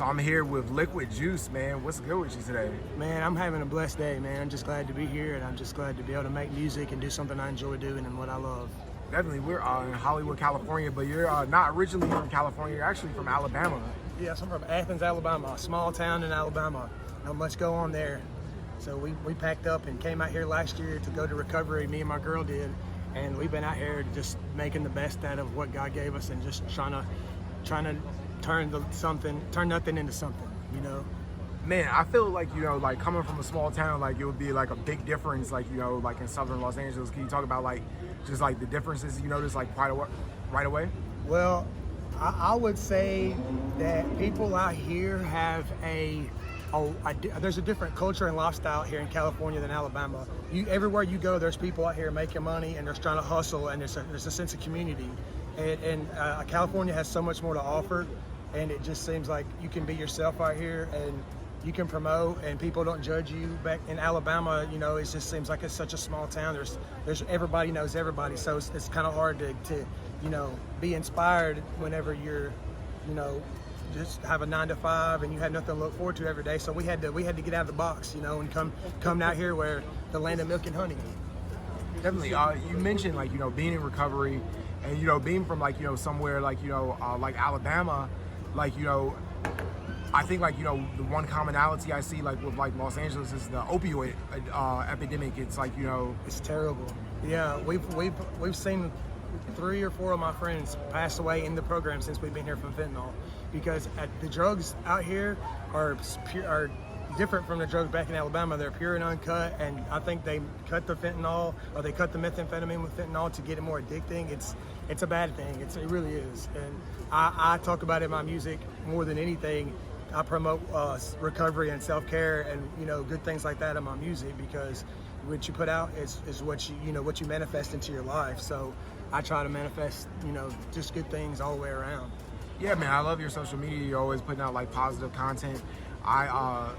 I'm here with Liquid Juice, man. What's good with you today? Man, I'm having a blessed day, man. I'm just glad to be here, and I'm just glad to be able to make music and do something I enjoy doing and what I love. Definitely, we're in Hollywood, California, but you're not originally from California. You're actually from Alabama. Yes, I'm from Athens, Alabama, a small town in Alabama. Not much go on there. So we packed up and came out here last year to go to recovery, me and my girl did. And we've been out here just making the best out of what God gave us and just trying to turn nothing into something, you know? Man, I feel like, like coming from a small town, like it would be like a big difference, like, like in southern Los Angeles. Can you talk about like, just like the differences you notice like right away? Well, I would say that people out here have there's a different culture and lifestyle here in California than Alabama. Everywhere you go, there's people out here making money and they're trying to hustle, and there's a sense of community. And California has so much more to offer, and it just seems like you can be yourself out here and you can promote and people don't judge you. Back in Alabama, it just seems like it's such a small town. There's everybody knows everybody, so it's kind of hard to be inspired whenever you're just have a 9 to 5 and you have nothing to look forward to every day. So we had to get out of the box, and come out here where the land of milk and honey. Definitely. You mentioned like being in recovery, and being from like somewhere like like Alabama, like I think like the one commonality I see like with like Los Angeles is the opioid epidemic. It's like it's terrible. Yeah, we've seen 3 or 4 of my friends pass away in the program since we've been here from fentanyl, because the drugs out here are different from the drugs back in Alabama. They're pure and uncut, and I think they cut the fentanyl, or they cut the methamphetamine with fentanyl to get it more addicting. It's a bad thing. It really is. And I talk about it in my music more than anything. I promote recovery and self-care and good things like that in my music, because what you put out is what what you manifest into your life. So I try to manifest just good things all the way around. Yeah, man, I love your social media. You're always putting out like positive content. I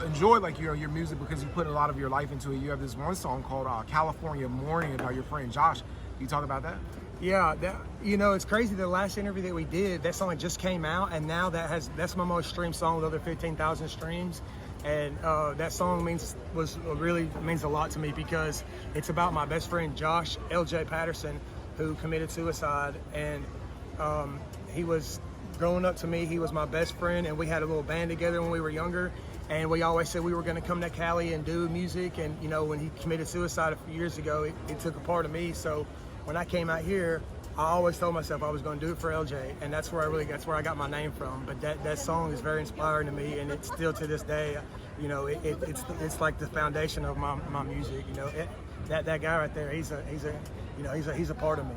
enjoy like your music because you put a lot of your life into it. You have this one song called California Morning about your friend Josh. Can you talk about that? Yeah, it's crazy. The last interview that we did, that song just came out, and now that's my most streamed song with over 15,000 streams. And that song really means a lot to me, because it's about my best friend Josh LJ Patterson, who committed suicide. And he was growing up to me. He was my best friend, and we had a little band together when we were younger. And we always said we were going to come to Cali and do music. And when he committed suicide a few years ago, it took a part of me. So when I came out here, I always told myself I was going to do it for LJ, and that's where I got my name from. But that song is very inspiring to me, and it's still to this day, it's like the foundation of my music. That guy right there, he's a part of me.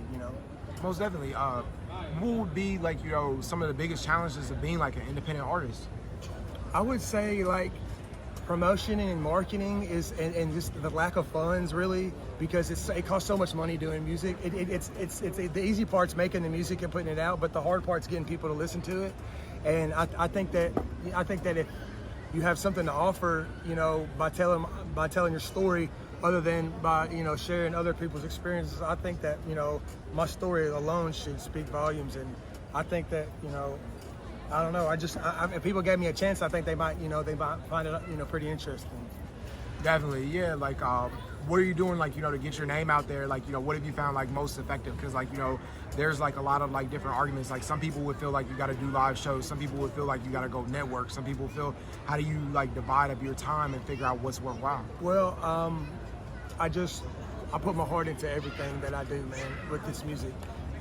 Most definitely. What would be like some of the biggest challenges of being like an independent artist? I would say like promotion and marketing and just the lack of funds, really, because it costs so much money doing music. It's the easy part's making the music and putting it out, but the hard part's getting people to listen to it. And I think that if you have something to offer, by telling your story, other than by sharing other people's experiences, I think that my story alone should speak volumes. And I think that I don't know. If people gave me a chance, I think they might find it pretty interesting. Definitely, yeah. Like, what are you doing, like, to get your name out there? Like, what have you found like most effective? Because like, there's like a lot of like different arguments. Like, some people would feel like you got to do live shows. Some people would feel like you got to go network. Some people feel, how do you like divide up your time and figure out what's worthwhile? Well, I put my heart into everything that I do, man, with this music.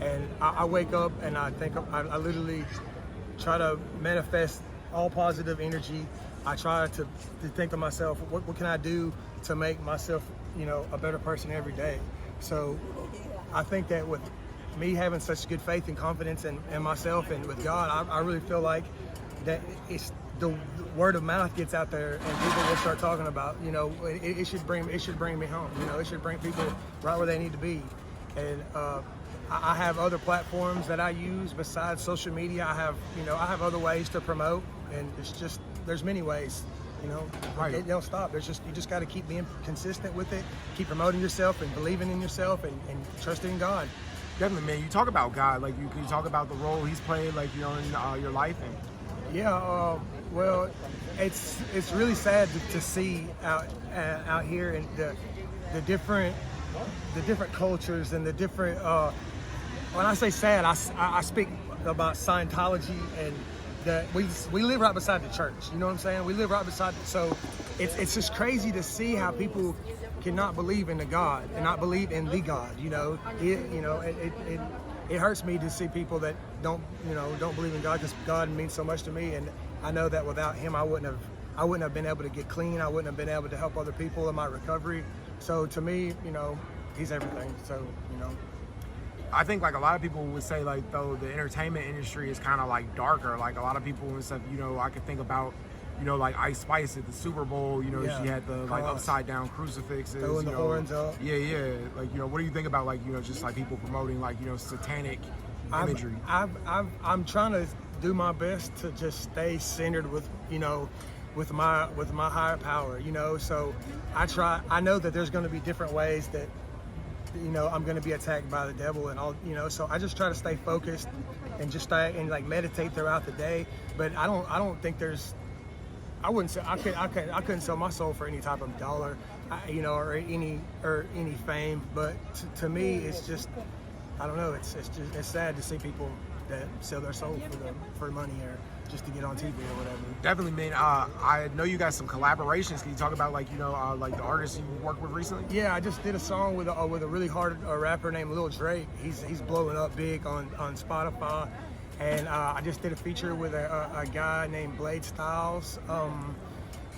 And I wake up and I think I literally try to manifest all positive energy. I try to think to myself, what can I do to make myself, a better person every day? So I think that with me having such good faith and confidence in myself and with God, I really feel like that it's the word of mouth gets out there and people will start talking about, it should bring me home. It should bring people right where they need to be. And I have other platforms that I use besides social media. I have other ways to promote, and there's many ways. Right. It don't stop. You just got to keep being consistent with it, keep promoting yourself and believing in yourself and trusting in God. Definitely, man. You talk about God, like you talk about the role He's played, like in your life. And yeah, Well, it's really sad to see out here and the different cultures and the different. When I say sad, I speak about Scientology and that we live right beside the church. You know what I'm saying? We live right beside it. So it's just crazy to see how people cannot believe in the God and not believe in the God. It hurts me to see people that don't believe in God, because God means so much to me, and I know that without Him I wouldn't have been able to get clean. I wouldn't have been able to help other people in my recovery. So to me, He's everything. So I think like a lot of people would say like though the entertainment industry is kind of like darker. Like a lot of people and stuff, I could think about, like Ice Spice at the Super Bowl, she had the like upside down crucifixes. Throwing the horns up. Yeah. Like, what do you think about like, just like people promoting like, satanic imagery? I'm trying to do my best to just stay centered with, with my higher power, so I know that there's going to be different ways that I'm going to be attacked by the devil and all, so I just try to stay focused and just stay and like meditate throughout the day. But I don't think I couldn't sell my soul for any type of dollar, or any fame. But to me, it's just, I don't know. It's sad to see people that sell their soul for money or just to get on TV or whatever. Definitely, man. I know you got some collaborations. Can you talk about like like the artists you worked with recently? Yeah, I just did a song with a really hard rapper named Juic3. He's blowing up big on Spotify, and I just did a feature with a guy named Blade Styles.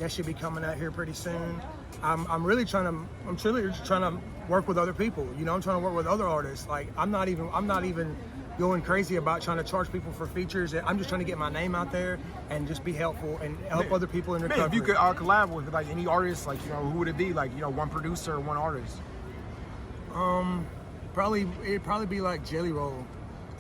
That should be coming out here pretty soon. I'm really trying to work with other people. I'm trying to work with other artists. Like I'm not even going crazy about trying to charge people for features. I'm just trying to get my name out there and just be helpful and help other people in recovery. Man, if you could collab with like any artist, like who would it be? Like one producer or one artist? It'd probably be like Jelly Roll.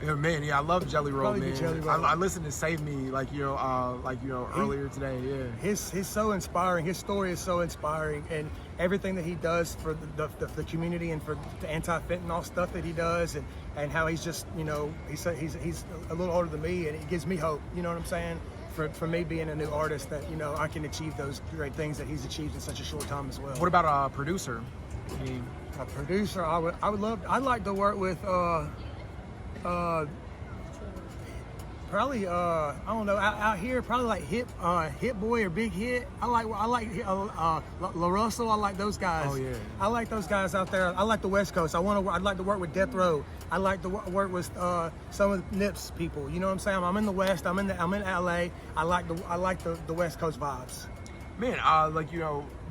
Yeah, man. Yeah, I love Jelly Roll, Probably man. Jelly Roll. I listened to Save Me, earlier today. Yeah. He's so inspiring. His story is so inspiring, and everything that he does for the community and for the anti-fentanyl stuff that he does, and how he's just he's a little older than me, and it gives me hope. You know what I'm saying? For me being a new artist, that I can achieve those great things that he's achieved in such a short time as well. What about a producer? A producer, I'd like to work with. Probably I don't know, out here probably like Hit Boy or Big Hit. I like La Russell. I like those guys. Oh yeah. I like those guys out there. I like the West Coast. I'd like to work with Death Row. I like to work with some of Nip's people. You know what I'm saying? I'm in the West. I'm in LA. I like the West Coast vibes. Man,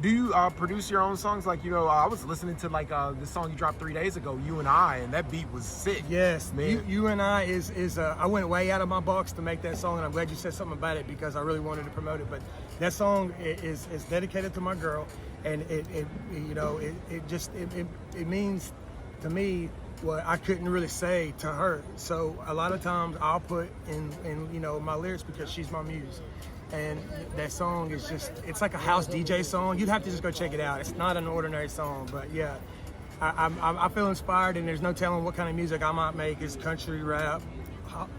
do you produce your own songs? Like, I was listening to like this song you dropped 3 days ago, You and I, and that beat was sick. Yes, man. You and I is I went way out of my box to make that song, and I'm glad you said something about it because I really wanted to promote it. But that song is dedicated to my girl, and it means to me what I couldn't really say to her. So a lot of times I'll put in my lyrics because she's my muse. And that song is it's like a house DJ song. You'd have to just go check it out. It's not an ordinary song, but yeah, I feel inspired, and there's no telling what kind of music I might make. It's country, rap.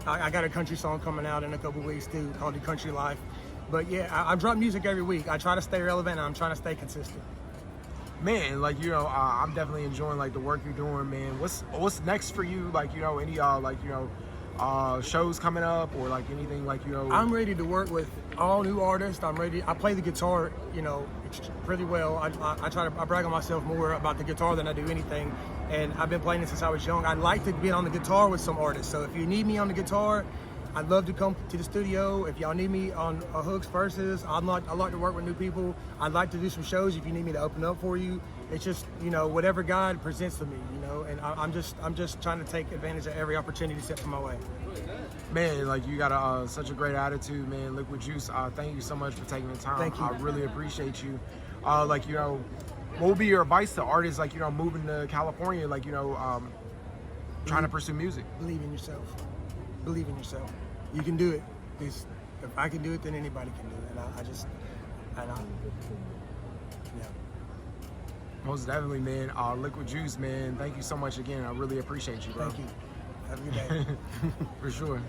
I got a country song coming out in a couple weeks too, called The Country Life. But yeah, I drop music every week. I try to stay relevant, and I'm trying to stay consistent. Man, I'm definitely enjoying like the work you're doing, man. What's next for you? Like, any shows coming up or like anything like I'm ready to work with all new artists. I'm ready. I play the guitar pretty well. I brag on myself more about the guitar than I do anything, and I've been playing it since I was young. I'd like to be on the guitar with some artists, so if you need me on the guitar, I'd love to come to the studio. If y'all need me on hooks, verses, I like to work with new people. I'd like to do some shows if you need me to open up for you. It's just whatever God presents to me, and I'm just trying to take advantage of every opportunity set for my way. Man, like you got such a great attitude, man. Liquid Juice, thank you so much for taking the time. Thank you. I really appreciate you. What would be your advice to artists like moving to California, like trying to pursue music? Believe in yourself. Believe in yourself. You can do it. If I can do it, then anybody can do it. And yeah. Most definitely, man. Liquid Juice, man. Thank you so much again. I really appreciate you, bro. Thank you. Have a good day. For sure.